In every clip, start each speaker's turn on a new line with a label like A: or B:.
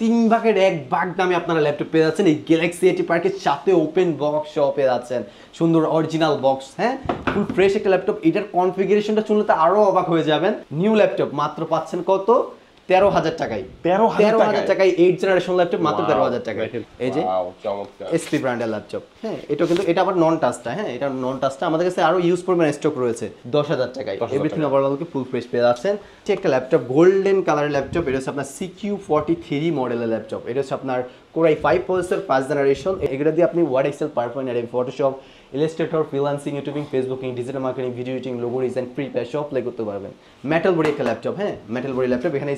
A: তিন ভাগের এক ভাগ দামে আপনারা ল্যাপটপ পেয়ে যাচ্ছেন এই গ্যালাক্সি এটি পার্কের সাথে ওপেন বক্স সহ পেয়ে যাচ্ছেন সুন্দর অরিজিনাল বক্স। হ্যাঁ, ফুল ফ্রেশ একটা ল্যাপটপ। এটার কনফিগারেশনটা শুনলে তো আরো অবাক হয়ে যাবেন। নিউ ল্যাপটপ মাত্র পাচ্ছেন কত? 13,000 টাকায়। 13,000 টাকায় 8 জেনারেশন ল্যাপটপ মাত্র 13,000 টাকায়। এই যে এসপি ব্র্যান্ডের ল্যাপটপ। হ্যাঁ, এটা কিন্তু এটা আবার নন টাচটা। হ্যাঁ, এটা নন টাচটা আমাদের কাছে আরো ইউজ করবেন স্টক রয়েছে 10,000 টাকায়। এভরিথিং ওভারঅলকে ফুল ফ্রেশ পেয়ে যাচ্ছেন। একটা ল্যাপটপ গোল্ডেন কালারের ল্যাপটপ। এটা হচ্ছে আপনার CQ43 মডেলের ল্যাপটপ। এটা হচ্ছে আপনার Core i5 প্রসেসর 5 জেনারেশন। এগুলো দিয়ে আপনি Word, Excel, PowerPoint, Adobe Photoshop, Illustrator, freelancing, YouTubing, Facebooking, digital marketing, video editing, logo design, prepare সব প্লে করতে পারবেন। মেটাল বডি একটা ল্যাপটপ। হ্যাঁ, মেটাল বডি ল্যাপটপ। এখানে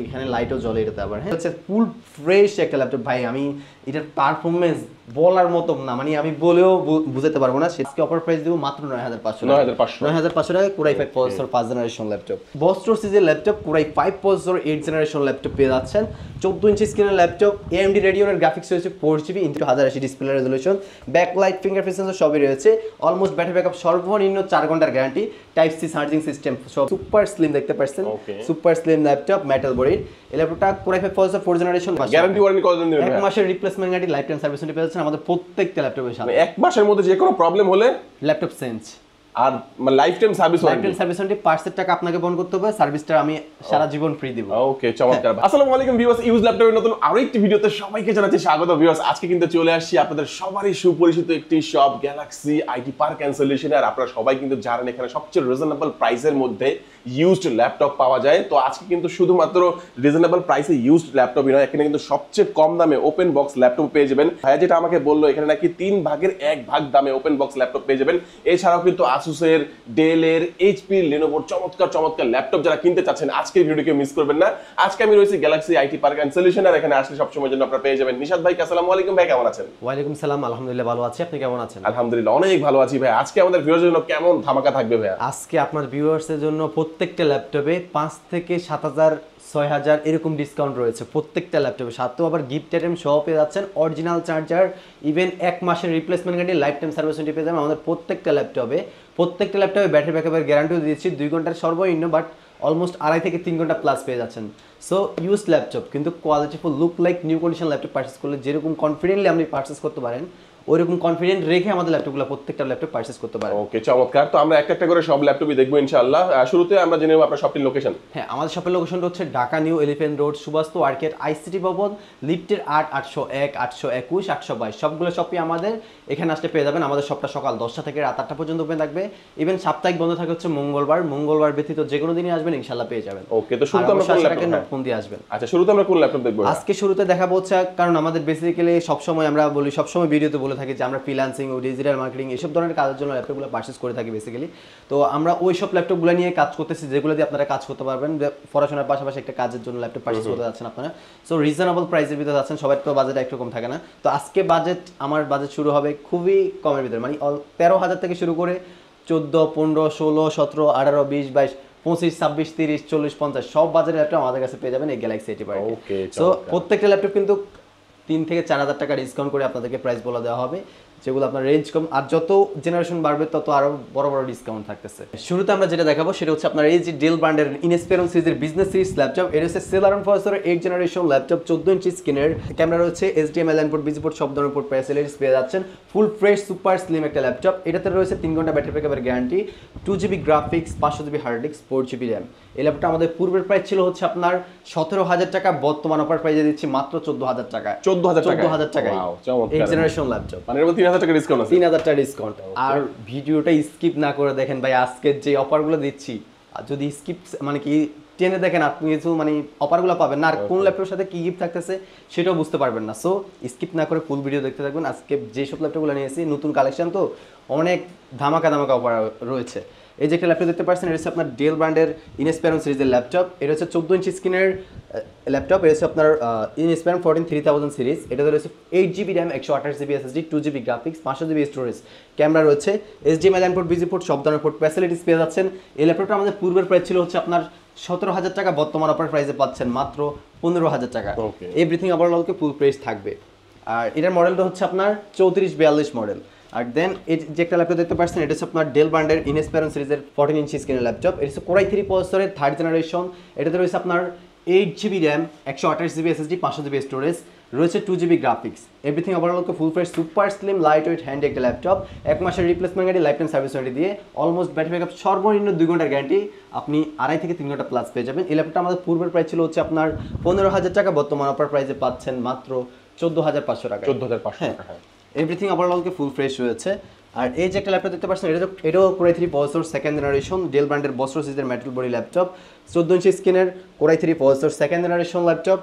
A: এখানে লাইটও জ্বলে এটাতে আবার। হ্যাঁ, হচ্ছে ফুল ফ্রেশ একটা ল্যাপটপ। ভাই আমি এটার পারফরমেন্স বলার মতো না, মানে আমি বলেও বুঝাতে পারবো না। আজকে অফার প্রাইস দেবো মাত্র 9,500 টাকায় Core i5 processor 5 generation laptop. Vostro সিরিজের laptop Core i5 processor 8 generation laptop পেয়ে যাচ্ছেন। 14 ইঞ্চি স্ক্রিনের ল্যাপটপ। AMD Radeon গ্রাফিক্স রয়েছে 4GB × 1080 display resolution, backlight, fingerprint sensor সবই রয়েছে। অলমোস্ট ব্যাটারি ব্যাকআপ সর্বনিম্ন 4 ঘন্টার গ্যারান্টি। টাইপ সি চার্জিং সিস্টেম সব। সুপার স্লিম দেখতে পাচ্ছেন, সুপার স্লিম ল্যাপটপ মেটাল বডির। এই ল্যাপটপটা Core i5 processor 4 generation.
B: Guarantee warranty কতদিন দিবেন?
A: 1 মাসের replacement guarantee, life time service warranty পেয়ে যাচ্ছেন আমাদের প্রত্যেকটা ল্যাপটপের সাথে।
B: 1 মাসের মধ্যে যে কোনো প্রবলেম হলে
A: ল্যাপটপ চেঞ্জ
B: আর lifetime service
A: lifetime service warranty. পার্সের টাকা আপনাকে বহন করতে হবে, সার্ভিসটা আমি সারা জীবন ফ্রি দিব।
B: ওকে, চমৎকার। আসসালামু আলাইকুম ভিউয়ার্স, ইউজ ল্যাপটপের নতুন আরো একটি ভিডিওতে সবাইকে জানাচ্ছি স্বাগত। ভিউয়ার্স, আজকে কিন্তু চলে আসছি আপনাদের সবারই সুপরিচিত একটি shop Galaxy IT park and solution. আর আপনারা সবাই কিন্তু জানেন এখানে সবচেয়ে রিজনেবল প্রাইসের মধ্যে ইউজড ল্যাপটপ পাওয়া যায়। তো আজকে কিন্তু শুধুমাত্র রিজনেবল প্রাইসে ইউজড ল্যাপটপই নয়, এখানে কিন্তু সবচেয়ে কম দামে ওপেন বক্স ল্যাপটপ পেয়ে যাবেন। ভাইয়া যেটা আমাকে বললো, এখানে নাকি 3 ভাগের 1 ভাগ দামে ওপেন বক্স ল্যাপটপ পেয়ে যাবেন। এছাড়াও কিন্তু আসুসের, ডেলের, এইচপি, লেনোভোর চমৎকার চমৎকার ল্যাপটপ যারা কিনতে চাচ্ছেন আজকের ভিডিওকে মিস করবেন না। আজকে আমি রয়েছি Galaxy IT park and solution, আর এখানে আসলে সবসময়ের জন্য আপনারা পেয়ে যাবেন নিশাদ ভাই। আসসালামু আলাইকুম ভাই, কেমন আছেন?
A: ওয়ালাইকুম সালাম, আলহামদুলিল্লাহ ভালো আছি। আপনি কেমন আছেন?
B: আলহামদুলিল্লাহ অনেক ভালো আছি ভাই। আজকে আমাদের ভিউয়ারদের জন্য কেমন ধামাকা থাকবে ভাই?
A: আজকে আপনার ভিউয়ার্সের জন্য প্রত্যেকটা ল্যাপটপে 5 থেকে 7,000 6,000 এরকম ডিসকাউন্ট রয়েছে প্রত্যেকটা ল্যাপটপে। সাথেও আবার গিফট আইটেম সহ পেয়ে যাচ্ছেন, অরিজিনাল চার্জার, ইভেন 1 মাসের replacement guarantee, life time service warranty পেয়ে যাবেন আমাদের প্রত্যেকটা ল্যাপটপে। প্রত্যেকটা ল্যাপটপে ব্যাটারি ব্যাকআপের গ্যারান্টিও দিয়েছি 2 ঘন্টার সর্বনিম্ন, বাট অলমোস্ট 2.5 থেকে 3 ঘন্টা প্লাস পেয়ে যাচ্ছেন। সো ইউজ ল্যাপটপ কিন্তু qualityful, look like new condition laptop purchase করলে যেরকম কনফিডেন্টলি আপনি পারচেস করতে পারেন, ওইরকম কনফিডেন্ট রেখে আমাদের ল্যাপটপগুলো প্রত্যেকটা ল্যাপটপ পারচেস করতে পারেন।
B: ওকে, চমৎকার। তো আমরা একটা একটা করে সব ল্যাপটপই দেখবো ইনশাআল্লাহ। শুরুতে আমরা জেনে নেব আপনার শপটির লোকেশন।
A: হ্যাঁ, আমাদের শপের লোকেশনটা হচ্ছে Dhaka New Elephant road, Suvastu arcade, ICT ভবন, লিফটের 8, 801, 821, 822 সবগুলো শপই আমাদের এখানে আসলে পেয়ে যাবেন। আমাদের শপটা সকাল 10টা থেকে রাত 8টা পর্যন্ত ওপেন থাকবে। ইভেন সাপ্তাহিক বন্ধ থাকে হচ্ছে মঙ্গলবার ব্যতীত যে কোনো দিনই আসবেন ইনশাআল্লাহ পেয়ে যাবেন।
B: ওকে, তো শুরুতে আমরা কোন ল্যাপটপ
A: ফোন দিয়ে আসবেন?
B: আচ্ছা, শুরুতে আমরা কোন ল্যাপটপ দেখবো?
A: আজকে শুরুতে দেখাবো হচ্ছে, কারণ আমাদের বেসিক্যালি সবসময় আমরা বলি, সবসময় ভিডিওতে বলে থাকি যে আমরা ফ্রিল্যান্সিং ও ডিজিটাল মার্কেটিং এসব ধরনের কাজের জন্য ল্যাপটপগুলো পারচেজ করে থাকি বেসিক্যালি। তো আমরা ওই সব ল্যাপটপগুলো নিয়ে কাজ করতেছি যেগুলো দিয়ে আপনারা কাজ করতে পারবেন, পড়াশোনার পাশাপাশি একটা কাজের জন্য ল্যাপটপ পারচেজ করতে যাচ্ছেন আপনারা। সো রিজনেবল প্রাইসের ভিতরে যাচ্ছেন, সবার তো বাজেট একরকম থাকে না। তো আজকে আমার বাজেট শুরু হবে খুবই কমের ভিতরে, মানে 13,000 থেকে শুরু করে 14, 15, 16, 17, 18, 20, 22, 25, 26, 30, 40, 50 সব বাজারের ল্যাপটপ আমাদের কাছে পেয়ে যাবেন এই গ্যালাক্সি এটি পার্কে। সো প্রত্যেকটা ল্যাপটপ কিন্তু 3 থেকে 4,000 টাকা ডিসকাউন্ট করে আপনাদেরকে প্রাইস বলে দেওয়া হবে, যেগুলো আপনার রেঞ্জ কম। আর যত জেনারেশন বাড়বে তত আরো বড় বড় ডিসকাউন্ট থাকতেছে। শুরুতে আমরা যেটা দেখাবো সেটা হচ্ছে আপনার এই যে ডেল ব্র্যান্ডের ইনস্পিরন সিরিজের বিজনেস সিরিজ ল্যাপটপ। এটা হচ্ছে সেলারন প্রসেসরের 8 জেনারেশন ল্যাপটপ, 14 ইঞ্চি স্ক্রিনের, ক্যামেরা রয়েছে HDMI line port, VGA port সব ধরনের পোর্ট ফ্যাসিলিটিস পেয়ে যাচ্ছেন। ফুল ফ্রেশ সুপার স্লিম একটা ল্যাপটপ। এটাতে রয়েছে 3 ঘন্টা ব্যাটারি ব্যাকআপের guarantee, 2GB graphics, 500GB hard disk, 4GB RAM. এই ল্যাপটপটা আমাদের পূর্বের প্রাইস ছিল হচ্ছে আপনার 17,000 টাকা, বর্তমান অফার প্রাইসে দিচ্ছি মাত্র 14,000 টাকা।
B: 14,000
A: টাকায় 8 জেনারেশন ল্যাপটপ,
B: মানে এর মধ্যে 3,000 টাকা ডিসকাউন্ট আছে।
A: 3,000 টাকা ডিসকাউন্ট। আর ভিডিওটা স্কিপ না করে দেখেন ভাই, আজকের যে অফারগুলো দিচ্ছি, আর যদি স্কিপ মানে কি টেনে দেখেন আপনি কিছু মানে অফারগুলো পাবেন না, আর কোন ল্যাপটপের সাথে কি গিফট থাকতেছে সেটাও বুঝতে পারবেন না। সো স্কিপ না করে ফুল ভিডিও দেখতে থাকবেন। আজকে যেসব ল্যাপটপগুলো নিয়েছি নতুন কালেকশন, তো অনেক ধামাকা অফার রয়েছে। এই যে একটা ল্যাপটপ দেখতে পাচ্ছেন, এটা হচ্ছে আপনার ডেল ব্র্যান্ডের ইনস্পিরন সিরিজের ল্যাপটপ। এটা হচ্ছে 14 ইঞ্চি স্ক্রিনের ল্যাপটপ। এটা হচ্ছে আপনার ইনস্পিরন 3000 সিরিজ। এটাতে রয়েছে 8GB RAM, 128GB SSD, 2GB graphics, 500GB storage, camera রয়েছে, HDMI line port, VGA port সব ধরনের পোর্ট ফ্যাসিলিটিস পেয়ে যাচ্ছেন। এই ল্যাপটপটা আমাদের পূর্বের প্রাইস ছিল হচ্ছে আপনার 17,000 টাকা, বর্তমান অফার প্রাইসে পাচ্ছেন মাত্র 15,000 টাকা। এভরিথিং ওভারঅলকে ফুল প্রাইস থাকবে। আর এটার মডেলটা হচ্ছে আপনার 3442 মডেল। আর দেন এই যে একটা ল্যাপটপ দেখতে পাচ্ছেন, এটা হচ্ছে আপনার ডেল ব্র্যান্ডের ইনস্পিরন সিরিজের 14 ইঞ্চি স্ক্রিনের ল্যাপটপ। এটা হচ্ছে Core i3 প্রসেসরের 3rd জেনারেশন। এটাতে রয়েছে আপনার 8GB RAM 128GB SSD 500GB storage রয়েছে 2GB গ্রাফিক্স এভরিথিং ওভারঅল ফুল fresh super slim light weight handy একটা ল্যাপটপ 1 মাসের replacement guarantee life time service warranty দিয়ে অলমোস্ট ব্যাটারি ব্যাকআপ সর্বনিম্ন 2 ঘন্টার গ্যারান্টি আপনি 2.5 থেকে 3 ঘন্টা প্লাস পেয়ে যাবেন। এই ল্যাপটপটা আমাদের পূর্বের প্রাইস ছিল হচ্ছে আপনার 15,000 টাকা, বর্তমান অফার প্রাইসে পাচ্ছেন মাত্র 14,500 টাকা।
B: 14,500 টাকা।
A: এভরিথিং ওভারঅল ফুল ফ্রেশ রয়েছে। আর এই যে একটা ল্যাপটপ দেখতে পাচ্ছেন এটাও Core i3 processor second generation del ব্র্যান্ডের বস্ত্র সিরিজের মেটাল বডি ল্যাপটপ 14 ইঞ্চি স্ক্রিনের Core i3 processor second generation laptop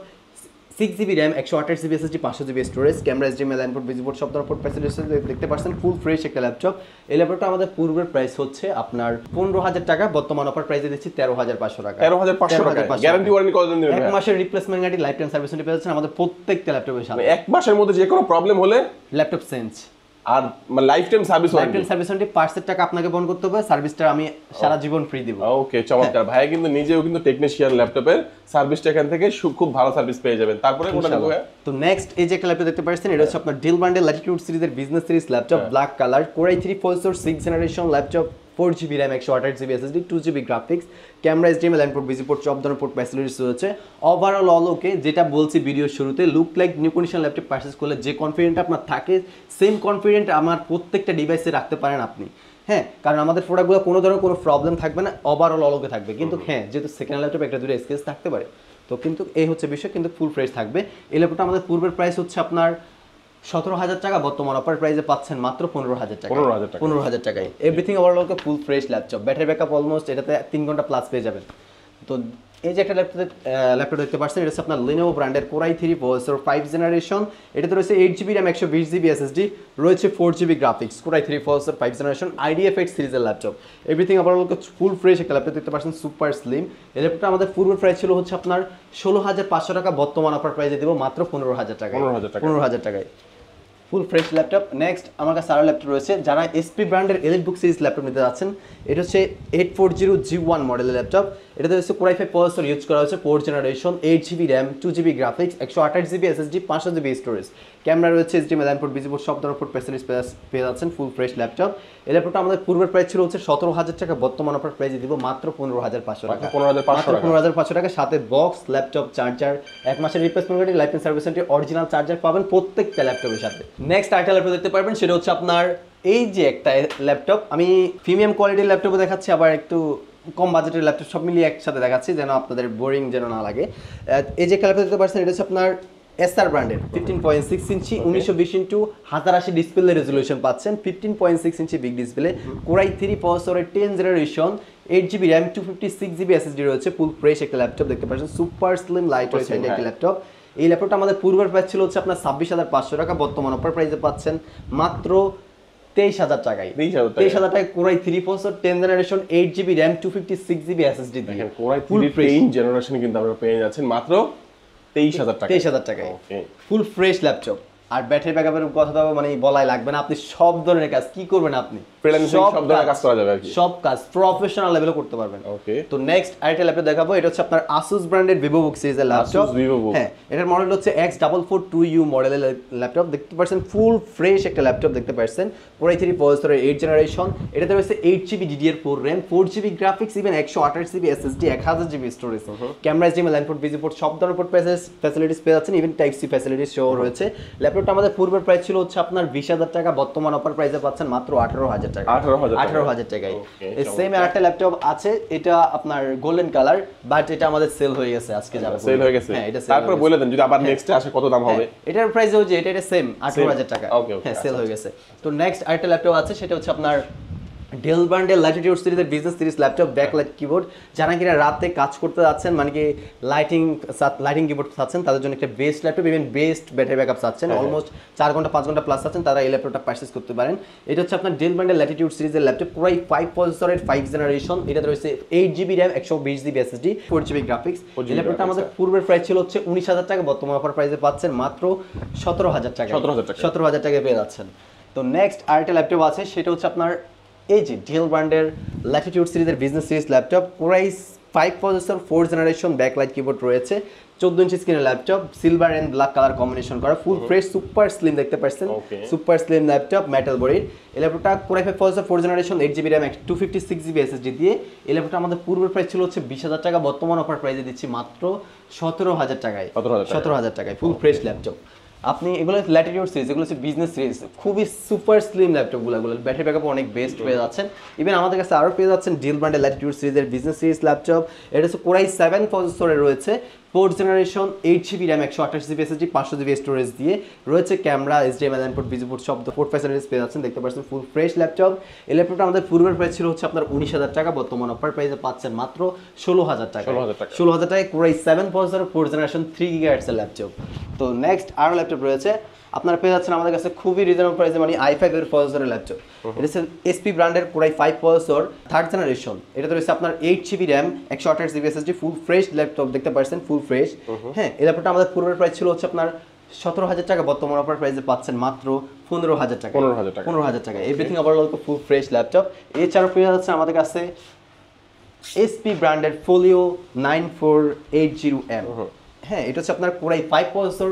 A: 6GB RAM 128GB SSD 500GB storage camera HDMI line port VGA port সব ধরনের পোর্ট ফ্যাসিলিটিস দেখতে পাচ্ছেন ফুল ফ্রেশ একটা ল্যাপটপ। এই ল্যাপটপটা আমাদের পূর্বের প্রাইস হচ্ছে আপনার 15,000 টাকা, বর্তমান অফার প্রাইসে দিচ্ছি 13,500 টাকা।
B: 13,500 টাকা গ্যারান্টি ওয়ারেন্টি কতদিন দিবেন?
A: 1 মাসের replacement guarantee life time service warranty পেয়ে যাচ্ছেন আমাদের প্রত্যেকটা ল্যাপটপের সাথে।
B: 1 মাসের মধ্যে যে কোনো প্রবলেম হলে
A: ল্যাপটপ চেঞ্জ
B: আর lifetime service warranty.
A: Lifetime service warranty পার্সের টাকা আপনাকে বহন করতে হবে, সার্ভিসটা আমি সারা জীবন ফ্রি দিব।
B: ওকে, চমৎকার। ভাই কিন্তু নিজেও কিন্তু টেকনিশিয়ান, ল্যাপটপের সার্ভিসটা এখান থেকে খুব ভালো সার্ভিস পেয়ে যাবেন। তারপরে কোনটা দেখো?
A: তো নেক্সট এই যে একটা ল্যাপটপ দেখতে পাচ্ছেন এটা হচ্ছে আপনার ডেল ব্র্যান্ডের ল্যাটিটিউড সিরিজের business series laptop black colour Core i3 processor 6 generation laptop 4GB RAM 128GB SSD 2GB graphics camera HDMI line port VGA port সব ধরনের পোর্ট ফ্যাসিলিটিস রয়েছে। ওভারঅল অল ওকে, যেটা বলছি ভিডিওর শুরুতে look like new condition laptop purchase করলে যে confident আপনার থাকে সেম কনফিডেন্ট আমার প্রত্যেকটা ডিভাইসে রাখতে পারেন আপনি। হ্যাঁ, কারণ আমাদের প্রোডাক্টগুলো কোনো ধরনের কোনো প্রবলেম থাকবে না, ওভারঅল অল ওকে থাকবে। কিন্তু হ্যাঁ, যেহেতু সেকেন্ড ল্যাপটপ একটা দুটো স্কেচ থাকতে পারে, তো কিন্তু এই হচ্ছে বিষয়, কিন্তু ফুল ফ্রেশ থাকবে। এই ল্যাপটপটা আমাদের পূর্বের প্রাইস হচ্ছে আপনার 17,000 টাকা, বর্তমান অফার প্রাইসে পাচ্ছেন মাত্র 15,000 টাকা। 15,000 টাকায় everything overall full fresh laptop, battery backup almost এটাতে 3 ঘন্টা প্লাস পেয়ে যাবেন। তো এই যে একটা ল্যাপটপ দেখতে পাচ্ছেন এটা হচ্ছে আপনার Lenovo ব্র্যান্ডের Core i3 প্রসেসর 5 জেনারেশন, এটাতে রয়েছে 8GB র্যাম 120GB SSD রয়েছে 4GB graphics Core i3 processor 5 generation IDFX সিরিজের ল্যাপটপ এভরিথিং ওভারঅল ফুল ফ্রেশ একটা ল্যাপটপ দেখতে পাচ্ছেন সুপার স্লিম। এই ল্যাপটপটা আমাদের পূর্বের প্রাইস ছিল হচ্ছে আপনার 16,500 টাকা, বর্তমান অফার প্রাইসে দেব মাত্র 15,000 টাকা। 15,000 টাকায় ফুল ফ্রেশ ল্যাপটপ। নেক্সট আমার কাছে আরও ল্যাপটপ রয়েছে, যারা SP ব্র্যান্ডের এলিটবুক সিরিজ ল্যাপটপ নিতে যাচ্ছেন এটা হচ্ছে 840G1 মডেলের ল্যাপটপ। এটাতে হচ্ছে Core i5 প্রসেসর ইউজ করা হয়েছে 4 generation 8GB RAM 2GB graphics 128GB SSD 500GB storage camera রয়েছে HDMI লাইন পোর্ট ভিজিবোর্ড সব ধরনের পোর্ট ফ্যাসিলিটিস পেয়ে যাচ্ছেন ফুল ফ্রেশ ল্যাপটপ। এই ল্যাপটপটা আমাদের পূর্বের প্রাইস ছিল হচ্ছে 17,000 টাকা, বর্তমান অফার প্রাইসে দিব মাত্র 15,500 টাকা। 15,500 টাকা, সাথে বক্স ল্যাপটপ চার্জার 1 মাসের replacement guarantee life time service warranty original charger পাবেন প্রত্যেকটা ল্যাপটপের সাথে। নেক্সট আরেকটা ল্যাপটপ দেখতে পারবেন, সেটা হচ্ছে আপনার এই যে একটা ল্যাপটপ, আমি প্রিমিয়াম কোয়ালিটির ল্যাপটপও দেখাচ্ছি আবার একটু কম বাজেটের ল্যাপটপ সব মিলিয়ে একসাথে দেখাচ্ছি যেন আপনাদের বোরিং যেন না লাগে। এই যে ল্যাপটপ দেখতে পাচ্ছেন এটা হচ্ছে আপনার SR ব্র্যান্ডের 15.6 ইঞ্চি 1920x1080 ডিসপ্লে রেজোলিউশন পাচ্ছেন 15.6 ইঞ্চি বিগ ডিসপ্লে Core i3 প্রসেসরের 10 generation 8GB RAM 256GB SSD রয়েছে ফুল ফ্রেশ একটা ল্যাপটপ দেখতে পাচ্ছেন সুপার স্লিম লাইট ওয়েট একটা ল্যাপটপ। এই ল্যাপটপটা আমাদের পূর্বের প্রাইস ছিল হচ্ছে আপনার 26,500 টাকা, বর্তমান অফার প্রাইসে পাচ্ছেন মাত্র 23,000 টাকায়। 23,000 টাকায় Core i3 processor 10 generation 8GB RAM 256GB SSD দিয়ে
B: Core i3 10 জেনারেশন কিন্তু আপনারা পেয়ে যাচ্ছেন মাত্র 23,000 টাকা।
A: 23,000 টাকায় ফুল ফ্রেশ ল্যাপটপ। আর ব্যাটারি ব্যাকআপের কথা তো মানে বলাই লাগবে না, আপনি সব ধরনের কাজ কি করবেন, আপনি
B: সব ধরনের কাজ করা যাবে আর কি,
A: সব কাজ প্রফেশনাল লেভেলে করতে পারবেন।
B: ওকে,
A: তো নেক্সট আরেকটা ল্যাপটপ দেখাবো, এটা হচ্ছে আপনার Asus ব্র্যান্ডের VivoBook সিরিজের ল্যাপটপ। হ্যাঁ, এটার মডেল হচ্ছে X442U মডেলের ল্যাপটপ দেখতে পাচ্ছেন ফুল ফ্রেশ একটা ল্যাপটপ দেখতে পাচ্ছেন Core i3 প্রসেসরের 8 জেনারেশন, এটাতে রয়েছে 8GB DDR4 RAM 4GB graphics even 128GB SSD 1000GB storage camera HDMI line port VGA port সব ধরনের পোর্ট ফ্যাসিলিটিস পেয়ে যাচ্ছেন, ইভেন টাইপ সি ফ্যাসিলিটিস সহ রয়েছে। ল্যাপটপটা আমাদের পূর্বের প্রাইস ছিল হচ্ছে আপনার 20,000 টাকা, বর্তমান অফার প্রাইসে পাচ্ছেন মাত্র 18,000 টাকা। 18,000 টাকায় এই সেম আরেকটা ল্যাপটপ আছে, এটা আপনার গোল্ডেন কালার, বাট এটা আমাদের সেল হয়ে গেছে, আজকে যাবে
B: সেল হয়ে গেছে।
A: হ্যাঁ, এটা
B: তারপর বলে দেন যদি আবার নেক্সট আসে কত দাম হবে।
A: এটার প্রাইস হচ্ছে এটা সেম 18,000 টাকা। হ্যাঁ, সেল হয়ে গেছে। তো নেক্সট আরেকটা ল্যাপটপ আছে, সেটা হচ্ছে আপনার ডেল ব্র্যান্ডের ল্যাটিটিউড সিরিজের business series laptop backlight keyboard. যারা কিনা রাতে কাজ করতে যাচ্ছেন মানে কি লাইটিং কিবোর্ড চাচ্ছেন তাদের জন্য একটা best laptop, even best battery backup চাচ্ছেন অলমোস্ট 4 ঘন্টা 5 ঘন্টা প্লাস চাচ্ছেন, তারা এই ল্যাপটপটা পারচেজ করতে পারেন। এটা হচ্ছে আপনার ডেল ব্র্যান্ডের ল্যাটিটিউড সিরিজের ল্যাপটপ Core i5 প্রসেসরের 5 জেনারেশন, এটাতে রয়েছে 8GB RAM 120GB SSD 4GB graphics. এই ল্যাপটপটা আমাদের পূর্বের প্রাইস ছিল হচ্ছে 19,000 টাকা, বর্তমান অফার প্রাইসে পাচ্ছেন মাত্র 17,000 টাকা। 17,000 টাকায় পেয়ে যাচ্ছেন। তো নেক্সট আরেকটা ল্যাপটপ আছে, সেটা হচ্ছে আপনার এই যে ডেল ব্র্যান্ডের ল্যাটিটিউড সিরিজের business series laptop Core 5 processor 4 generation backlight keyboard রয়েছে, 14 ইঞ্চি স্ক্রিনের laptop, silver and black colour combination করা, ফুল ফ্রেশ সুপার স্লিম দেখতে পাচ্ছেন, সুপার স্লিম ল্যাপটপ মেটাল বডির। এই ল্যাপটপটা Core i5 processor 4 generation 8GB RAM 256GB SSD দিয়ে। এই ল্যাপটপটা আমাদের পূর্বের প্রাইস ছিল হচ্ছে 20,000 টাকা, বর্তমান অফার প্রাইসে দিচ্ছি মাত্র 17,000 টাকায়। 17,000 টাকায় ফুল ফ্রেশ ল্যাপটপ। আপনি এগুলো ল্যাটিটিউড সিরিজ, এগুলো হচ্ছে বিজনেস সিরিজ, খুবই সুপার স্লিম ল্যাপটপগুলো, ব্যাটারি ব্যাকআপ অনেক বেস্ট পেয়ে যাচ্ছেন। ইভেন আমাদের কাছে আরও পেয়ে যাচ্ছেন ডিল ব্র্যান্ডের ল্যাটিটিউড সিরিজের বিজনেস সিরিজ ল্যাপটপ। এটা হচ্ছে Core i7 প্রসেসরে রয়েছে, 4 generation 8GB RAM 128GB SSD 500GB storage দিয়ে রয়েছে, ক্যামেরা HDMI ইনপুট বিজিপুট সব পোর্ট ফ্যাসিলিটিস পেয়ে যাচ্ছেন, দেখতে পাচ্ছেন ফুল ফ্রেশ ল্যাপটপ। এই ল্যাপটপটা আমাদের পূর্বের প্রাইস ছিল হচ্ছে আপনার 19,000 টাকা, বর্তমান অফার প্রাইসে পাচ্ছেন মাত্র 16,000 টাকা। 16,000 টাকায় Core i7 processor 4 generation 3 GHz এর ল্যাপটপ। তো নেক্সট আরও ল্যাপটপ রয়েছে, আপনারা পেয়ে যাচ্ছেন আমাদের কাছে খুবই রিজনেবল প্রাইসে, মানে i5 এর প্রসেসরের ল্যাপটপ। এটা হচ্ছে SP ব্র্যান্ডের Core i5 processor 3rd generation. এটা রয়েছে আপনার 8GB RAM 128GB SSD full fresh laptop, দেখতে পাচ্ছেন ফুল ফ্রেশ। হ্যাঁ, এই ল্যাপটপটা আমাদের পূর্বের প্রাইস ছিল হচ্ছে আপনার 17,000 টাকা, বর্তমান অফার প্রাইসে পাচ্ছেন মাত্র 15,000 টাকা। 15,000 টাকা everything overall full fresh laptop. এছাড়াও পেয়ে যাচ্ছে আমাদের কাছে SP ব্র্যান্ডের Folio 9480M। হ্যাঁ, এটা হচ্ছে আপনার Core i5 processor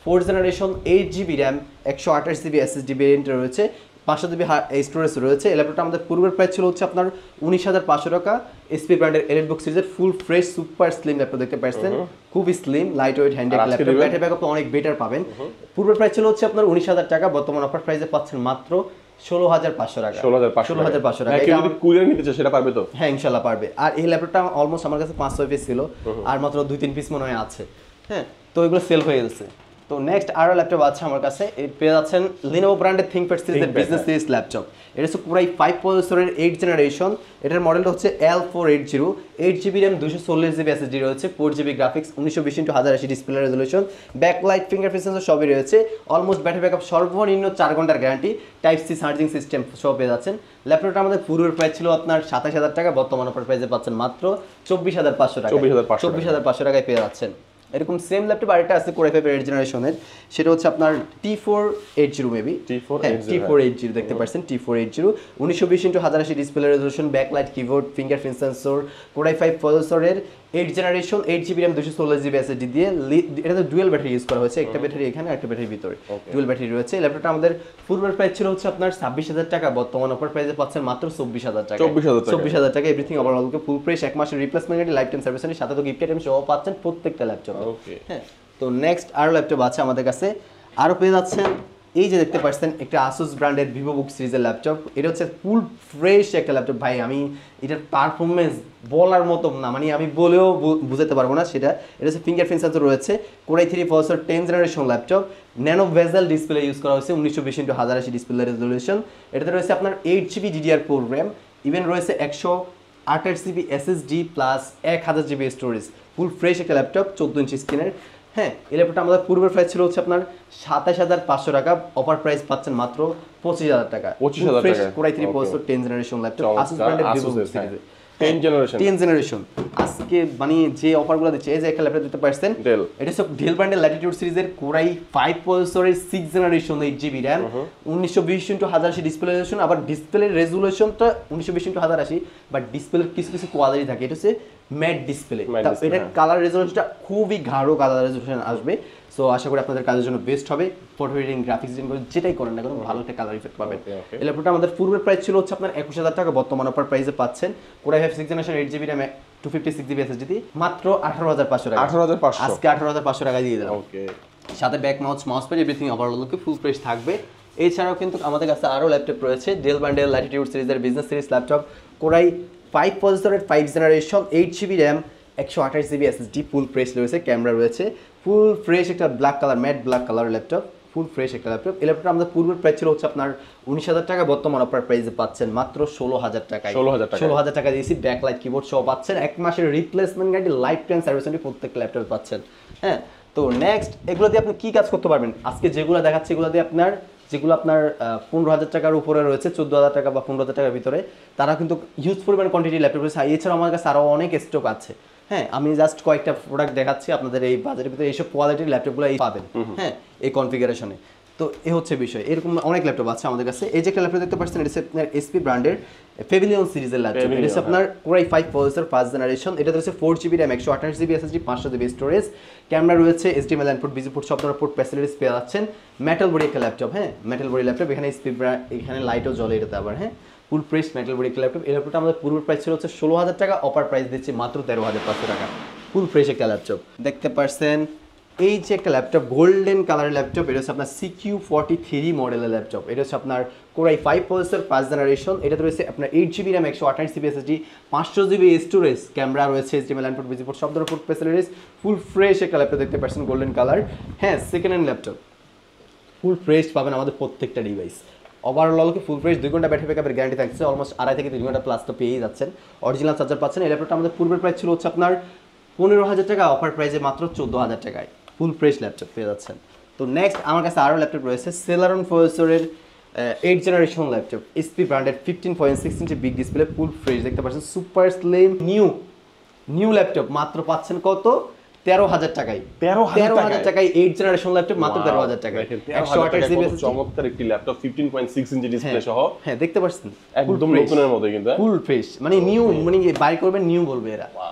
A: 4 generation 8GB RAM 128GB SSD variant রয়েছে, 500GB স্টোরেজ রয়েছে। এই ল্যাপটপটা আমাদের পূর্বের প্রাইস ছিল হচ্ছে আপনার 19,500 টাকা। SP ব্র্যান্ডের এলিটবুক সিরিজের ফুল ফ্রেশ সুপার স্লিম ল্যাপটপ দেখতে পাচ্ছেন, খুবই slim light weight handle laptop, battery backup অনেক বেটার পাবেন। পূর্বের প্রাইস ছিল হচ্ছে আপনার 19,000 টাকা, বর্তমান অফার প্রাইসে পাচ্ছেন মাত্র 16,500 টাকা। 16,500 টাকা।
B: কেউ যদি কুরিয়ার নিতে চায় সেটা পারবে তো?
A: হ্যাঁ, ইনশাআল্লাহ পারবে। আর এই ল্যাপটপটা অলমোস্ট আমার কাছে 5-6 পিস ছিল, আর মাত্র 2-3 পিস মনে হয় আছে। হ্যাঁ, তো এগুলো সেল হয়ে গেছে। তো নেক্সট আরও ল্যাপটপ আছে আমার কাছে, পেয়ে যাচ্ছেন Lenovo ব্র্যান্ডের ThinkPad সিরিজের বিজনেস সিরিজ ল্যাপটপ। এটা হচ্ছে Core i5 প্রসেসরের 8 জেনারেশন। এটার মডেলটা হচ্ছে L480, 8GB RAM 240GB SSD রয়েছে, 4GB graphics, 1920x1080 display resolution, backlight fingerprint sensor সবই রয়েছে, অলমোস্ট ব্যাটারি ব্যাকআপ সর্বনিম্ন 4 ঘন্টার গ্যারান্টি, Type-C চার্জিং সিস্টেম সব পেয়ে যাচ্ছেন। ল্যাপটপটা আমাদের পূর্বের প্রাইস ছিল আপনার 27,000 টাকা, বর্তমান অফার প্রাইসে পাচ্ছেন মাত্র 24,500 টাকা। 24,500 টাকায় পেয়ে যাচ্ছেন। এরকম সেম ল্যাপটপ আরেকটা আছে Core i5 8 জেনারেশনের, সেটা হচ্ছে আপনার T480 মেবি, T480 দেখতে পাচ্ছেন, T480 1920x1080 display resolution, backlight keyboard, fingerprint sensor, Core i5 প্রসেসরের 8 generation 8GB RAM 216GB SSD দিয়ে। এটাতে ডুয়াল ব্যাটারি ইউজ করা হয়েছে, একটা ব্যাটারি এখানে একটা ব্যাটারি ভিতরে, ডুয়াল ব্যাটারি রয়েছে। ল্যাপটপটা আমাদের পূর্বের প্রাইস ছিল হচ্ছে আপনার 26,000 টাকা, বর্তমান অফার প্রাইসে পাচ্ছেন মাত্র 24,000 টাকা। 24,000 টাকা এভরিথিং ওভারঅল ফুল ফ্রেশ, 1 মাসের রিপ্লেসমেন্ট গ্যারান্টি, লাইফ টাইম সার্ভিসের সাথে তো গিফট আইটেম সহ পাচ্ছেন প্রত্যেকটা ল্যাপটপ। হ্যাঁ, তো নেক্সট আরও ল্যাপটপ আছে আমাদের কাছে, আরও পেয়ে যাচ্ছেন এই যে দেখতে পাচ্ছেন একটা Asus ব্র্যান্ডের VivoBook সিরিজের ল্যাপটপ। এটা হচ্ছে ফুল ফ্রেশ একটা ল্যাপটপ ভাই, আমি এটার পারফরমেন্স বলার মতো না, মানে আমি বলেও বুঝাতে পারবো না সেটা। এটা হচ্ছে ফিঙ্গারপ্রিন্ট সেন্সর রয়েছে, Core i3 processor 10 generation laptop, nano bezel display use করা হয়েছে, 1920x1080 ডিসপ্লে রেজলিউশন। এটাতে রয়েছে আপনার 8GB DDR4 RAM, ইভেন রয়েছে 128GB SSD plus 1000GB storage, ফুল ফ্রেশ একটা ল্যাপটপ, 14 ইঞ্চি স্ক্রিনের। হ্যাঁ, এই ল্যাপটপটা আমাদের পূর্বের প্রাইস ছিল হচ্ছে আপনার 27,500 টাকা, অফার প্রাইস পাচ্ছেন মাত্র 25,000 টাকা।
B: 25,000 টাকা
A: Core i3 processor 10 generation laptop, Asus ব্র্যান্ডের VivoBook সিরিজে
B: 10 জেনারেশন।
A: আজকে মানে যে অফারগুলো দিচ্ছে, এই যে একটা ল্যাপটপ দিতে পারছেন, এটা হচ্ছে ডেল ব্র্যান্ডের ল্যাটিটিউড সিরিজের Core i5 প্রসেসরের 6 generation 8GB RAM 1920x1080 display resolution. আবার ডিসপ্লে রেজলিউশনটা 1920x1080, বাট ডিসপ্লের কিছু কিছু কোয়ালিটি থাকে, এটা হচ্ছে ম্যাট ডিসপ্লে, এটার কালার রেজলিউশনটা খুবই গাঢ় কালার রেজলিউশন আসবে। সো আশা করি আপনাদের কাজের জন্য বেস্ট হবে, ফটো এডিটিং, গ্রাফিক্স ডিজাইন করে যেটাই করেন না কেন ভালো একটা কালার ইফেক্ট পাবেন। এই ল্যাপটপটা আমাদের পূর্বের প্রাইস ছিল হচ্ছে আপনার 21,000 টাকা, বর্তমান অফার প্রাইসে পাচ্ছেন Core i5 6 generation 8GB RAM 256GB SSD দিয়ে মাত্র 18,500 টাকা।
B: 18,500
A: আজকে 18,500 টাকা দিয়ে দিলাম। সাথে back mouse pad everything overall full fresh থাকবে। এছাড়াও কিন্তু আমাদের কাছে আরও ল্যাপটপ রয়েছে, ডেল ব্র্যান্ডের ল্যাটিটিউড সিরিজের business series laptop, Core i5 প্রসেসরের 5 generation 8GB RAM 128GB SSD full fresh রয়েছে, ক্যামেরা রয়েছে, ফুল ফ্রেশ একটা black colour, matte black colour laptop, ফুল ফ্রেশ একটা ল্যাপটপ। এই ল্যাপটপটা আমাদের পূর্বের প্রাইস ছিল হচ্ছে আপনার 19,000 টাকা, বর্তমান অফার প্রাইসে পাচ্ছেন মাত্র 16,000 টাকায়। 16,000 টাকা দিয়েছি, ব্যাকলাইট কিবোর্ড সহ পাচ্ছেন, 1 মাসের replacement guarantee, life time service warranty প্রত্যেকটা ল্যাপটপে পাচ্ছেন। হ্যাঁ, তো নেক্সট এগুলো দিয়ে আপনি কি কাজ করতে পারবেন, আজকে যেগুলো দেখাচ্ছি এগুলো দিয়ে আপনার যেগুলো আপনার 15,000 টাকার উপরে রয়েছে, 14,000 টাকা বা 15,000 টাকার ভিতরে, তারা কিন্তু হিউজ পরিমাণ কোয়ান্টিটি ল্যাপটপ রয়েছে। এছাড়াও আমার কাছে আরও অনেক স্টক আছে। হ্যাঁ, আমি জাস্ট কয়েকটা প্রোডাক্ট দেখাচ্ছি আপনাদের, এই বাজারের ভিতরে এইসব কোয়ালিটির ল্যাপটপগুলো পাবেন। হ্যাঁ, এই কনফিগারেশনে তো এ হচ্ছে বিষয়, এরকম অনেক ল্যাপটপ আছে আমাদের কাছে। এই যে একটা ল্যাপটপ দেখতে পাচ্ছেন, এটা হচ্ছে আপনার এসপি ব্র্যান্ডের প্যাভিলিয়ন সিরিজের ল্যাপটপ। এটা হচ্ছে আপনার কোরাই 5 প্রসেসর 1st জেনারেশন। এটা হচ্ছে 4GB RAM 128GB SSD 500GB storage, camera রয়েছে, HDMI ইনপুট, বিজি পোর্ট, সব ধরনের পোর্ট ফ্যাসিলিটিস পেয়ে যাচ্ছেন। মেটাল বডি একটা ল্যাপটপ, হ্যাঁ মেটাল বডি ল্যাপটপ, এখানে এসপি এখানে লাইটও জ্বলে এটাতে আবার, হ্যাঁ ফুল প্রেস মেটাল বডি একটা ল্যাপটপ। এই ল্যাপটপটা আমাদের পূর্বের প্রাইস ছিল হচ্ছে 16,000 টাকা, অফার প্রাইস দিচ্ছি মাত্র 13,500 টাকা। ফুল ফ্রেশ একটা ল্যাপটপ দেখতে পারছেন। এই যে একটা ল্যাপটপ গোল্ডেন কালারের ল্যাপটপ, এটা হচ্ছে আপনার CQ43 মডেলের ল্যাপটপ। এটা হচ্ছে আপনার কোরাই 5 প্রসেসর 1st জেনারেশন। এটাতে রয়েছে আপনার 8GB RAM 128GB SSD 500GB storage, camera রয়েছে, HDMI ইনপুট, বিজি পোর্ট, সব ধরনের পোর্ট ফ্যাসিলিটিস, ফুল ফ্রেশ একটা ল্যাপটপ দেখতে পাচ্ছেন গোল্ডেন কালার। হ্যাঁ second hand laptop, full fresh পাবেন আমাদের প্রত্যেকটা ডিভাইস। ওভারঅল ফুল ফ্রেশ 2 ঘন্টা ব্যাটারি ব্যাকআপের গ্যারান্টি থাকছে, অলমোস্ট 2.5 থেকে 3 ঘন্টা প্লাস তো পেয়েই যাচ্ছেন। অরিজিনাল চার্জার পাচ্ছেন। এই ল্যাপটপটা আমাদের পূর্বের প্রাইস ছিল হচ্ছে আপনার 15,000 টাকা, অফার প্রাইসে মাত্র 14,000 টাকায় ফুল ফ্রেশ ল্যাপটপ পেয়ে যাচ্ছেন। তো নেক্সট আমার কাছে আরও ল্যাপটপ রয়েছে, সেলারন প্রসেসরের 8th জেনারেশন ল্যাপটপ, এসপি ব্র্যান্ডের 15.6 ইঞ্চি বিগ ডিসপ্লে, ফুল ফ্রেশ দেখতে পাচ্ছেন, সুপার স্লিম নিউ ল্যাপটপ মাত্র পাচ্ছেন কত? 13,000 টাকায়। 13,000 টাকায় 8th জেনারেশন ল্যাপটপ মাত্র 13,000 টাকায়। 128GB
B: চমৎকার একটি ল্যাপটপ 15.6 ইঞ্চি ডিসপ্লে সহ।
A: হ্যাঁ দেখতে পাচ্ছেন
B: একদম নতুনের মতো কিন্তু
A: ফুল ফ্রেশ, মানে নিউ, মানে বাই করবেন নিউ বলবে এরা,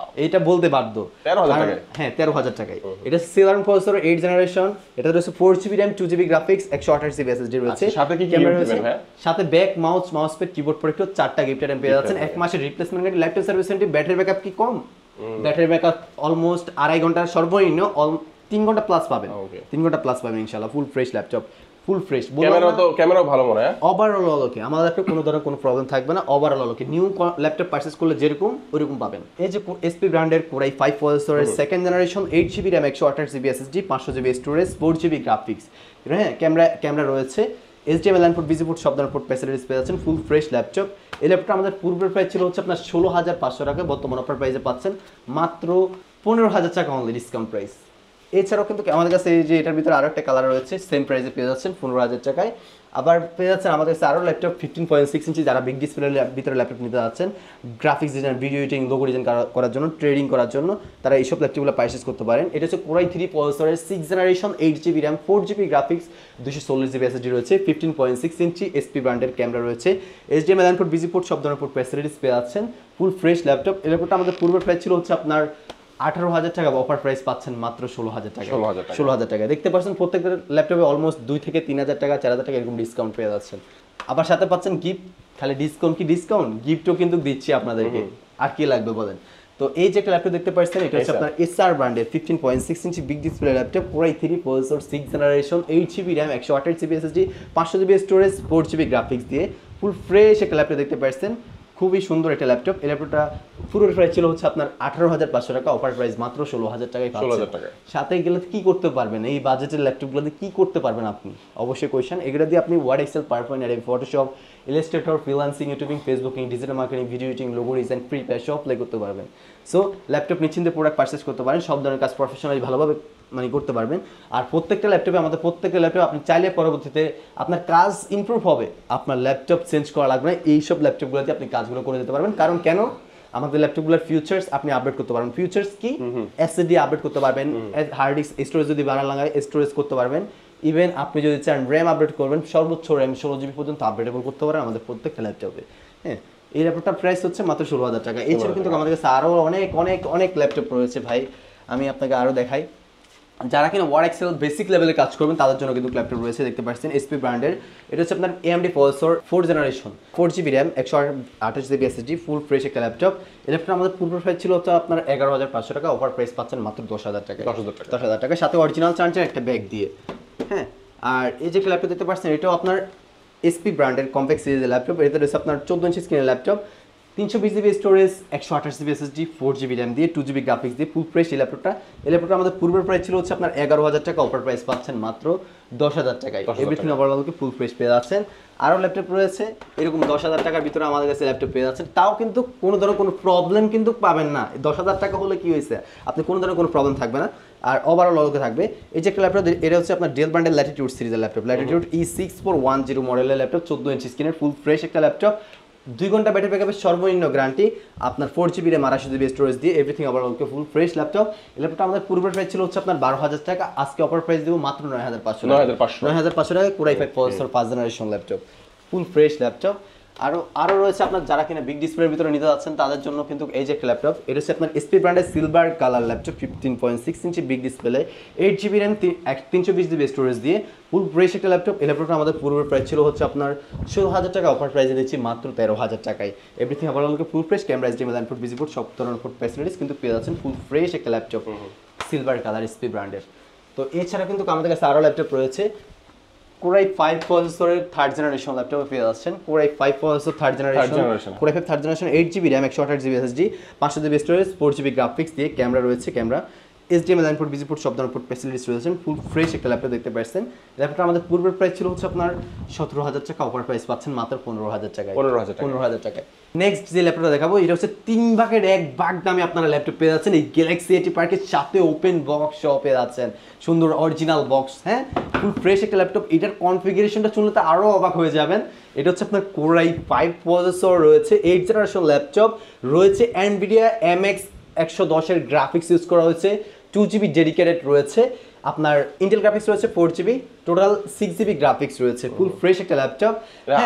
A: এটা বলতে বাধ্য।
B: 13,000 টাকায়,
A: হ্যাঁ 13,000 টাকায়। এটা সেলারন প্রসেসর 8th জেনারেশন। এটা রয়েছে 4GB RAM 2GB graphics 128GB SSD রয়েছে।
B: সাথে কি
A: ক্যামেরা রয়েছে, সাথে back mouse pad, keyboard protector, 4টা গিফট আইটেম পেয়ে যাচ্ছেন। 1 মাসের replacement guarantee, life time service warranty. Battery backup কি কম? ব্যাটারি ব্যাকআপ অলমোস্ট 2.5 ঘন্টা, সর্বনিম্ন 3 ঘন্টা প্লাস পাবেন। 3 ঘন্টা প্লাস পাবেন ইনশাআল্লাহ। Full fresh laptop, full fresh.
B: ক্যামেরাও ভালো মনে হয়।
A: ওভারঅল আলোকে আমাদের ল্যাপটপ কোনো ধরনের কোনো প্রবলেম থাকবে না। ওভারঅল আলোকে নিউ ল্যাপটপ পারচেজ করলে যেরকম ওইরকম পাবেন। এই যে এসপি ব্র্যান্ডের কোরাই 5 প্রসেসরের 2nd generation, 8GB RAM 128GB SSD 500GB storage, 4GB graphics, হ্যাঁ ক্যামেরা রয়েছে, HDMI ইনপুট, বিজি পোর্ট, সব ধরনের পোর্ট ফ্যাসিলিটিস পেয়ে যাচ্ছেন। Full fresh laptop. এই ল্যাপটপটা আমাদের পূর্বের প্রাইস ছিল হচ্ছে আপনার 16,500 টাকা, বর্তমান অফার প্রাইসে পাচ্ছেন মাত্র 15,000 টাকা অনলি ডিসকাউন্ট প্রাইস। এছাড়াও কিন্তু আমাদের কাছে এই যে এটার ভিতরে আরও একটা কালার রয়েছে, সেম প্রাইসে পেয়ে যাচ্ছেন 15,000 টাকায়। আবার পেয়ে যাচ্ছেন আমাদের কাছে আরও ল্যাপটপ 15.6 ইঞ্চি, যারা বিগ ডিসপ্লের ভিতরে ল্যাপটপ নিতে যাচ্ছেন, graphics design, video editing, logo design করার জন্য, ট্রেডিং করার জন্য, তারা এইসব ল্যাপটপগুলো পারচেজ করতে পারেন। এটা হচ্ছে কোরাই 3 প্রসেসরের 6th generation, 8GB RAM 4GB graphics 240GB SSD রয়েছে, 15.6 ইঞ্চি এসপি ব্র্যান্ডের ক্যামেরা রয়েছে, HDMI ইনপুট, বিজি পোর্ট, সব ধরনের পোর্ট ফ্যাসিলিটিস পেয়ে যাচ্ছেন। Full fresh laptop. এই ল্যাপটপটা আমাদের পূর্বের প্রাইস ছিল হচ্ছে আপনার 18,000 টাকা, অফার প্রাইস পাচ্ছেন মাত্র 16,000 টাকা। 16,000 টাকা দেখতে পাচ্ছেন। প্রত্যেকটা ল্যাপটপে অলমোস্ট 2 থেকে 3,000 টাকা, 4,000 টাকা এরকম ডিসকাউন্ট পেয়ে যাচ্ছেন। আবার সাথে পাচ্ছেন গিফট। খালি ডিসকাউন্ট কি ডিসকাউন্ট, গিফটও কিন্তু দিচ্ছি আপনাদেরকে। আর কি লাগবে বলেন? তো এই যে একটা ল্যাপটপ দেখতে পাচ্ছেন, এটা হচ্ছে আপনার এসআর ব্র্যান্ডের 15.6 ইঞ্চি big display laptop, core i 3 processor 6th generation, 8GB RAM 128GB SSD 500GB storage, 4GB graphics দিয়ে ফুল ফ্রেশ একটা ল্যাপটপ দেখতে পাচ্ছেন। খুবই সুন্দর একটা ল্যাপটপ। এই ল্যাপটপটা পুরো প্রাইস ছিল হচ্ছে আপনার 18,500 টাকা, অফার প্রাইস মাত্র 16,000 টাকায় পাচ্ছেন। সাথে গেলে কি করতে পারবেন? এই বাজেটের ল্যাপটপগুলোতে কি করতে পারবেন আপনি? অবশ্যই কোয়েশ্চেন। এগুলো দিয়ে আপনি Word, Excel, PowerPoint, Adobe Photoshop, Illustrator, freelancing, YouTubing, Facebooking, digital marketing, video editing, logo design, free page সব প্লে করতে পারবেন। সো ল্যাপটপ নিশ্চিন্তে প্রোডাক্ট পারচেজ করতে পারেন, সব ধরনের কাজ প্রফেশনালি ভালোভাবে মানে করতে পারবেন। আর প্রত্যেকটা ল্যাপটপে, আমাদের প্রত্যেকটা ল্যাপটপে আপনি চাইলে পরবর্তীতে আপনার কাজ ইমপ্রুভ হবে, আপনার ল্যাপটপ চেঞ্জ করা লাগবে না। এইসব ল্যাপটপগুলোতে আপনি কাজগুলো করে দিতে পারবেন। কারণ কেন? আমাদের ল্যাপটপগুলোর ফিউচার্স আপনি আপডেট করতে পারবেন। ফিউচার্স কি? এসএসডি আপডেট করতে পারবেন, হার্ড ডিস্ক স্টোরেজ যদি বাড়ানো লাগে স্টোরেজ করতে পারবেন। ইভেন আপনি যদি চান র্যাম আপডেট করবেন, সর্বোচ্চ র্যাম 16GB পর্যন্ত আপডেটেবল করতে পারেন আমাদের প্রত্যেকটা ল্যাপটপে। হ্যাঁ, এই ল্যাপটপটার প্রাইস হচ্ছে মাত্র 16,000 টাকা। এছাড়াও কিন্তু আমাদের কাছে আরও অনেক অনেক অনেক ল্যাপটপ রয়েছে ভাই, আমি আপনাকে আরও দেখাই। যারা কিনা ওয়ার্ড, এক্সেল বেসিক লেভেলে কাজ করবেন তাদের জন্য কিন্তু ল্যাপটপ রয়েছে, দেখতে পাচ্ছেন এসপি ব্র্যান্ডের। এটা হচ্ছে আপনার AMD processor 4th generation, 4GB RAM 128GB SSD, ফুল ফ্রেশ একটা ল্যাপটপ। এই ল্যাপটপ আমাদের পূর্ব প্রাইস ছিল হচ্ছে আপনার 11,500 টাকা, অফার প্রাইস পাচ্ছেন মাত্র 10,000 টাকা। 10,000 টাকা সাথে অরিজিনাল চার্জার একটা ব্যাগ দিয়ে। হ্যাঁ, আর এই যে ল্যাপটপ দেখতে পাচ্ছেন, এটাও আপনার এসপি ব্র্যান্ডের কম্প্যাক্ট সিরিজের ল্যাপটপ। এটা রয়েছে আপনার 14 ইঞ্চি স্ক্রিনের laptop, 320GB storage, 128GB SSD, 4GB RAM দিয়ে, 2GB গ্রাফিক্স দিয়ে, ফুল ফ্রেশ এই ল্যাপটপটা। এই ল্যাপটপটা আমাদের পূর্বের প্রাইস ছিল হচ্ছে আপনার 11,000 টাকা, অফার প্রাইস পাচ্ছেন মাত্র 10,000 টাকায়। এভরিথিং ওভারঅলকে ফুল ফ্রেশ পেয়ে যাচ্ছেন। আরও ল্যাপটপ রয়েছে এরকম 10,000 টাকার ভিতরে আমাদের কাছে ল্যাপটপ পেয়ে যাচ্ছেন। তাও কিন্তু কোনো ধরনের কোনো প্রবলেম কিন্তু পাবেন না। 10,000 টাকা হলে কি হয়েছে, আপনি কোনো ধরনের কোনো প্রবলেম থাকবে না। আর ওভারঅল অলকে থাকবে। এই যে একটা ল্যাপটপ, এটা হচ্ছে আপনার ডেল ব্র্যান্ডের ল্যাটিটিউড সিরিজের ল্যাপটপ, ল্যাটিটিউড E6410 মডেলের ল্যাপটপ, 14 ইঞ্চি স্ক্রিনের, ফুল ফ্রেশ একটা ল্যাপটপ। 2 ঘন্টা ব্যাটারি ব্যাকআপের সর্বনিম্ন গ্যারান্টি, আপনার 4GB RAM 256GB স্টোরেজ দিয়ে everything overall full fresh laptop. এই ল্যাপটপটা আমাদের পূর্বের প্রাইস ছিল হচ্ছে আপনার 12,000 টাকা, আজকে অফার প্রাইস দেবো মাত্র 9,500 9,500 টাকা। Core i5 processor 5th generation laptop, full fresh laptop. আরও রয়েছে আপনার যারা কিনা বিগ ডিসপ্লের ভিতরে নিতে যাচ্ছেন তাদের জন্য কিন্তু এই যে একটা ল্যাপটপ, এটা হচ্ছে আপনার এসপি ব্র্যান্ডের সিলভার কালার ল্যাপটপ, 15.6 ইঞ্চি big display, 8GB RAM 320GB storage দিয়ে ফুল ফ্রেশ একটা ল্যাপটপ। এই ল্যাপটপটা আমাদের পূর্বের প্রাইস ছিল হচ্ছে আপনার 16,000 টাকা, অফার প্রাইসে দিচ্ছি মাত্র 13,000 টাকায়। এভরিথিং ওভারঅলকে full fresh, camera HDMI input VGA port সব ধরনের ফুড ফ্যাসিলিটিস কিন্তু পেয়ে যাচ্ছেন, ফুল ফ্রেশ একটা ল্যাপটপ সিলভার কালার এসপি ব্র্যান্ডের। তো এছাড়া কিন্তু আমাদের কাছে আরও ল্যাপটপ রয়েছে, Core i5 প্রসেসরের 3rd জেনারেশন ল্যাপটপ পেয়ে যাচ্ছেন, Core i5 processor 3rd generation, Core i5 3rd generation, 8GB RAM 128GB SSD, 500GB storage, 4GB graphics দিয়ে ক্যামেরা রয়েছে, ক্যামেরা HDMI ইনপুট ভিজিপুট সব ধরনের ফুড ফ্যাসিলিটিস রয়েছে, ফুল ফ্রেশ একটা ল্যাপটপ দেখতে পাচ্ছেন। ল্যাপটপটা আমাদের পূর্বের প্রাইস ছিল হচ্ছে আপনার 17,000 টাকা, অফার প্রাইস পাচ্ছেন মাত্র 15,000 টাকায়। 15,000 টাকায়। নেক্সট যে ল্যাপটপটা দেখাবো এটা হচ্ছে 3 ভাগের 1 ভাগ দামে আপনারা ল্যাপটপ পেয়ে যাচ্ছেন এই গ্যালাক্সি এটি পার্কের সাথে ওপেন বক্স সহ পেয়ে যাচ্ছেন, সুন্দর অরিজিনাল বক্স, হ্যাঁ ফুল ফ্রেশ একটা ল্যাপটপ। এটার কনফিগারেশনটা শুনলে তো আরও অবাক হয়ে যাবেন। এটা হচ্ছে আপনার Core i5 প্রসেসর রয়েছে, 8th জেনারেশন ল্যাপটপ রয়েছে, NVIDIA MX 110 এর গ্রাফিক্স ইউজ করা হয়েছে, 2GB ডেডিকেটেড রয়েছে, আপনার ইন্টেল গ্রাফিক্স রয়েছে 4GB, টোটাল 6GB গ্রাফিক্স রয়েছে, ফুল ফ্রেশ একটা ল্যাপটপ।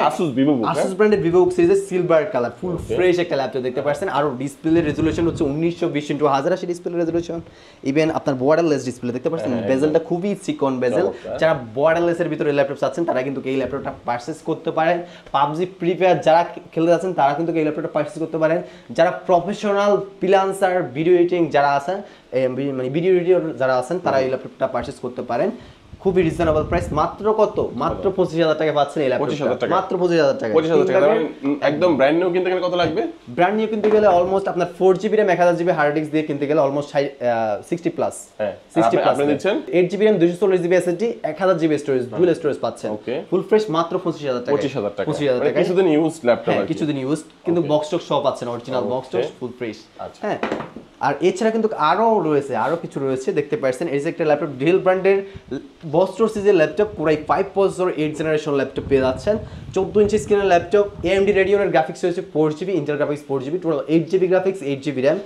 B: Asus VivoBook,
A: Asus ব্র্যান্ডের VivoBook সিরিজের সিলভার কালার, ফুল ফ্রেশ একটা ল্যাপটপ দেখতে পাচ্ছেন। আর ডিসপ্লে রেজোলিউশন হচ্ছে 1920x1080 ডিসপ্লে রেজোলিউশন, ইভেন আপনার বর্ডারলেস ডিসপ্লে দেখতে পাচ্ছেন, বেজেলটা খুবই চিকন বেজেল। যারা বর্ডারলেসের ভিতরে ল্যাপটপ চাচ্ছেন তারা কিন্তু এই ল্যাপটপটা পারচেজ করতে পারেন। পাবজি ফ্রি ফায়ার যারা খেলতে যাচ্ছেন তারা কিন্তু এই ল্যাপটপটা পারচেজ করতে পারেন। যারা প্রফেশনাল ফ্রিল্যান্সার ভিডিও এডিটিং যারা আছেন, মানে ভিডিও এডিটর যারা আছেন তারা এই ল্যাপটপটা পারচেজ করতে পারেন। খুবই রিজনেবল প্রাইস, মাত্র কত, মাত্র 25,000 টাকা পাচ্ছেন এই ল্যাপটপটা, মাত্র 25,000 টাকা।
B: 25,000 টাকা একদম ব্র্যান্ড নিউ কিনতে গেলে কত লাগবে?
A: ব্র্যান্ড নিউ কিনতে গেলে অলমোস্ট আপনার 4GB RAM 1000GB hard disk দিয়ে কিনতে গেলে অলমোস্ট 60 প্লাস।
B: হ্যাঁ
A: 60 প্লাস
B: আপনি দিচ্ছেন
A: 8GB RAM 240GB SSD 1000GB storage, dual storage পাচ্ছেন, ফুল ফ্রেশ মাত্র 25,000 টাকা।
B: 25,000 টাকা,
A: 25,000 টাকা,
B: কিছুদিন ইউজ ল্যাপটপ,
A: কিছুদিন ইউজ, কিন্তু বক্স টক সব পাচ্ছেন, অরিজিনাল বক্স টক ফুল ফ্রেশ। হ্যাঁ, আর এছাড়া কিন্তু আরো কিছু রয়েছে দেখতে পাচ্ছেন। এই যে একটা ল্যাপটপ ডেল ব্র্যান্ডের বস্ট্রো সিরিজের laptop, Core i5 processor 8th generation laptop পেয়ে যাচ্ছেন, 14 ইঞ্চি স্ক্রিনের ল্যাপটপ, AMD Radeon গ্রাফিক্স রয়েছে 4GB, Intel graphics 4GB, total 8GB graphics, 8GB RAM,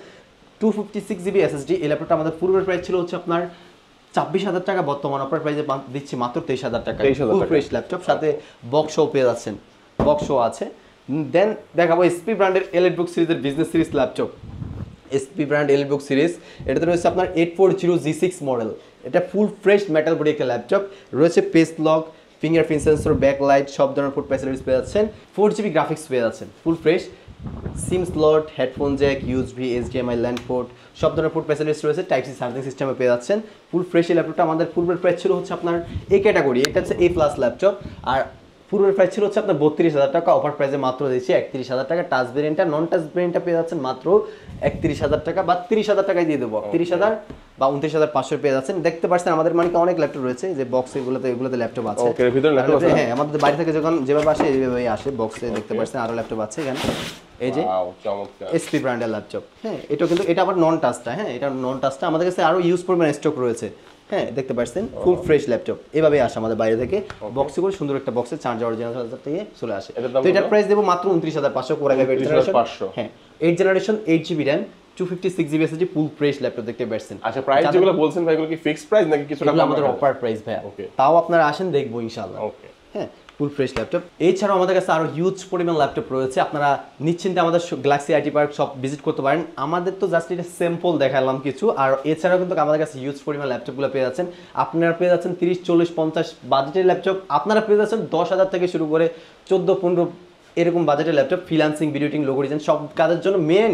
A: 256GB SSD। এই ল্যাপটপটা আমাদের পূর্বের প্রাইস ছিল হচ্ছে আপনার 26,000 টাকা, বর্তমান অফার প্রাইসে দিচ্ছি মাত্র 23,000 টাকা, ফুল ফ্রেশ ল্যাপটপ, সাথে বক্সও পেয়ে যাচ্ছেন, বক্সও আছে। দেন দেখাবো এসপি ব্র্যান্ডের এলিটবুক সিরিজের business series laptop, SP brand EliteBook series. এটাতে রয়েছে আপনার 840G6 মডেল, এটা ফুল ফ্রেশ মেটাল বডি একটা ল্যাপটপ, রয়েছে pace lock, fingerprint sensor, backlight সব ধরনের ফুড ফ্যাসিলিটিস পেয়ে যাচ্ছেন, 4GB গ্রাফিক্স পেয়ে যাচ্ছেন, ফুল ফ্রেশ, সিম slot, headphone Jack, USB, HDMI land port সব ধরনের ফুড ফ্যাসিলিটিস রয়েছে, টাইপ সি চার্জিং সিস্টেমে পেয়ে যাচ্ছেন, ফুল ফ্রেশ। এই ল্যাপটপটা আমাদের পূর্বের প্রাইস ছিল হচ্ছে আপনার এ ক্যাটাগরি, এটা হচ্ছে A+ ল্যাপটপ, আর পূর্বের প্রাইস ছিল হচ্ছে আপনার 32,000 টাকা, অফার প্রাইসে মাত্র দিচ্ছি 31,000 টাকা। টাচ ভেরিয়েন্টটা, নন টাচ ভেরিয়েন্টটা পেয়ে যাচ্ছেন মাত্র 31,000 টাকা, বা 30,000 টাকায় দিয়ে দেবো, 30,000 বা 29,500 পেয়ে যাচ্ছেন। দেখতে পাচ্ছেন আমাদের মানে অনেক ল্যাপটপ রয়েছে, যে বক্স এগুলোতে ল্যাপটপ আছে, হ্যাঁ আমাদের বাড়ি থেকে যখন যেভাবে আসে এইভাবেই আসে বক্সে, দেখতে পাচ্ছেন আরো ল্যাপটপ আছে এখানে, এই যে এসপি ব্র্যান্ডের ল্যাপটপ। হ্যাঁ, এটা কিন্তু এটা আবার নন টাচটা, হ্যাঁ এটা নন টাচটা, আমাদের কাছে আরো ইউজ পরিমাণ স্টক রয়েছে। হ্যাঁ, দেখতে পাচ্ছেন ফুল ফ্রেশ ল্যাপটপ, এভাবে আসে আমাদের বাইরে থেকে বক্সে করে, সুন্দর একটা বক্সে চার্জার অরিজিনাল চার্জার থেকে চলে আসে। তো এটার প্রাইস দেবো মাত্র 29,500, Core i5 জেনারেশন, হ্যাঁ 8th generation, 8GB RAM, 256GB SSD, full fresh laptop দেখতে পাচ্ছেন।
B: আচ্ছা, প্রাইস যেগুলো বলছেন ভাই এগুলো কি ফিক্সড প্রাইস নাকি কিছু টাকা
A: আমাদের অফার প্রাইস ভাই? তাও আপনারা আসেন, দেখবো ইনশাআল্লাহ। ওকে, হ্যাঁ ফুল ফ্রেশ ল্যাপটপ। এছাড়াও আমাদের কাছে আরো হিউজ পরিমাণ ল্যাপটপ রয়েছে, আপনারা নিশ্চিন্তে আমাদের গ্যালাক্সি আইটি পার্ক সব ভিজিট করতে পারেন। আমাদের তো জাস্ট এটা স্যাম্পল দেখালাম কিছু, আর এছাড়াও কিন্তু আমাদের কাছে হিউজ পরিমাণ ল্যাপটপগুলো পেয়ে যাচ্ছেন। আপনারা পেয়ে যাচ্ছেন 30, 40, 50 বাজেটের ল্যাপটপ, আপনারা পেয়ে যাচ্ছেন 10,000 থেকে শুরু করে 14-15 এরকম বাজেটের laptop, freelancing, video editing, logo design সব কাজের জন্য, মেন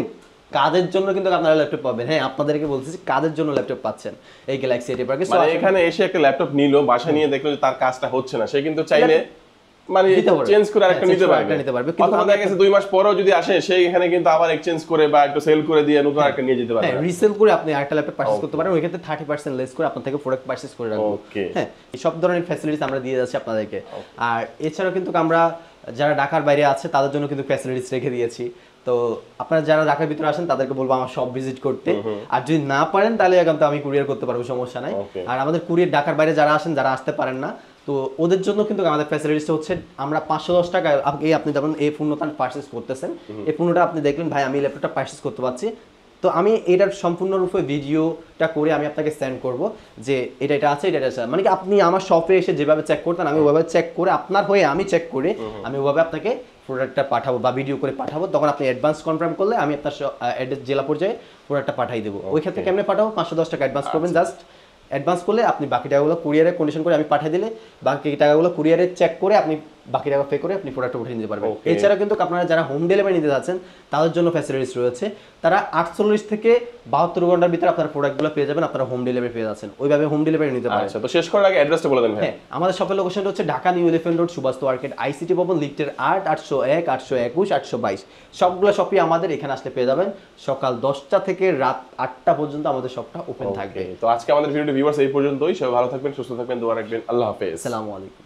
A: কাজের জন্য কিন্তু আপনারা ল্যাপটপ পাবেন। হ্যাঁ, আপনাদেরকে বলছি কাজের জন্য ল্যাপটপ পাচ্ছেন এই গ্যালাক্সি এটি পার্কে।
B: মানে এখানে এসে একটা ল্যাপটপ নিলো, বাসা নিয়ে দেখলো যে তার কাজটা হচ্ছে না, সে কিন্তু চাইলে মানে চেঞ্জ করে আরেকটা নিতে পারবে। কিন্তু আমাদের কাছে 2 মাস পরেও যদি আসে, সেই এখানে কিন্তু আবার এক্সচেঞ্জ করে বা একটু সেল করে দিয়ে নতুন আরেকটা নিয়ে যেতে পারবে।
A: হ্যাঁ, রিসেল করে আপনি আরেকটা ল্যাপটপ পারচেজ করতে পারেন, ওই ক্ষেত্রে 30% লেস করে আপনার থেকে প্রোডাক্ট পারচেজ করে রাখবো। হ্যাঁ, এই সব ধরনের ফ্যাসিলিটিস আমরা দিয়ে যাচ্ছি আপনাদেরকে। আর এছাড়াও কিন্তু আমরা যারা ঢাকার বাইরে আছে তাদের জন্য কিন্তু ফ্যাসিলিটিস রেখে দিয়েছি। তো আপনারা যারা ঢাকার ভিতরে আসেন তাদেরকে বলবো আমার সব ভিজিট করতে, আর যদি না পারেন তাহলে এখন তো আমি কুরিয়ার করতে পারবো, সমস্যা নাই। আর আমাদের কুরিয়ার ঢাকার বাইরে যারা আসেন, যারা আসতে পারেন না, তো তো ওদের জন্য কিন্তু আমাদের ফ্যাসিলিটিসটা হচ্ছে আমরা 510 টাকা আপনি যেমন এই পণ্যটা পারচেস করতেছেন, এই পণ্যটা আপনি দেখলেন ভাই আমি ল্যাপটপটা পারচেস করতে পারছি, তো আমি এটার সম্পূর্ণরূপে ভিডিওটা করে আমি আপনাকে সেন্ড করব যে এটা আছে এটা আছে, মানে কি আপনি আমার শপে এসে যেভাবে চেক করতেন আমি ওইভাবে চেক করে আপনার হয়ে আমি চেক করে আমি ওইভাবে আপনাকে প্রোডাক্টটা পাঠাবো বা ভিডিও করে পাঠাবো, তখন আপনি অ্যাডভান্স কনফার্ম করলে আমি আপনার অ্যাড্রেস জেলা পর্যায়ে প্রোডাক্টটা পাঠিয়ে দেবো। ওই ক্ষেত্রে কেমনে পাঠাবো, 510 টাকা অ্যাডভান্স করবেন, জাস্ট অ্যাডভান্স করলে আপনি বাকি টাকাগুলো কুরিয়ারে কন্ডিশন করে আমি পাঠিয়ে দিলে বাকি টাকাগুলো কুরিয়ারে চেক করে আপনি বাকি টাকা পে করে আপনি প্রোডাক্ট উঠিয়ে নিতে পারবেন। এছাড়া কিন্তু আপনারা যারা হোম ডেলিভারি নিতে যাচ্ছেন তাদের জন্য ফ্যাসিলিটিস রয়েছে, তারা 48 থেকে 72 ঘন্টার ভিতরে আপনার প্রোডাক্টগুলো পেয়ে যাবেন, আপনারা হোম ডেলিভারি পেয়ে যাচ্ছেন, ওইভাবে হোম ডেলিভারি নিতে পারেন।
B: আচ্ছা, তো শেষ করার আগে অ্যাড্রেসটা বলে দেন ভাই।
A: হ্যাঁ, আমাদের শপের লোকেশনটা হচ্ছে Dhaka New Elephant Road, Subhash Market, ICT ভবন, লিফটের 8, 801, 821, 822 সবগুলো শপই আমাদের এখানে আসলে পেয়ে যাবেন। সকাল 10টা থেকে রাত 8টা পর্যন্ত আমাদের শপটা ওপেন থাকবে।
B: তো আজকে আমাদের ভিডিওটি ভিউয়ার্স এই পর্যন্তই। সবাই ভালো থাকবেন, সুস্থ থাকবেন, দোয়া রাখবেন। আল্লাহ হাফেজ।
A: আসসালামু আলাইকুম।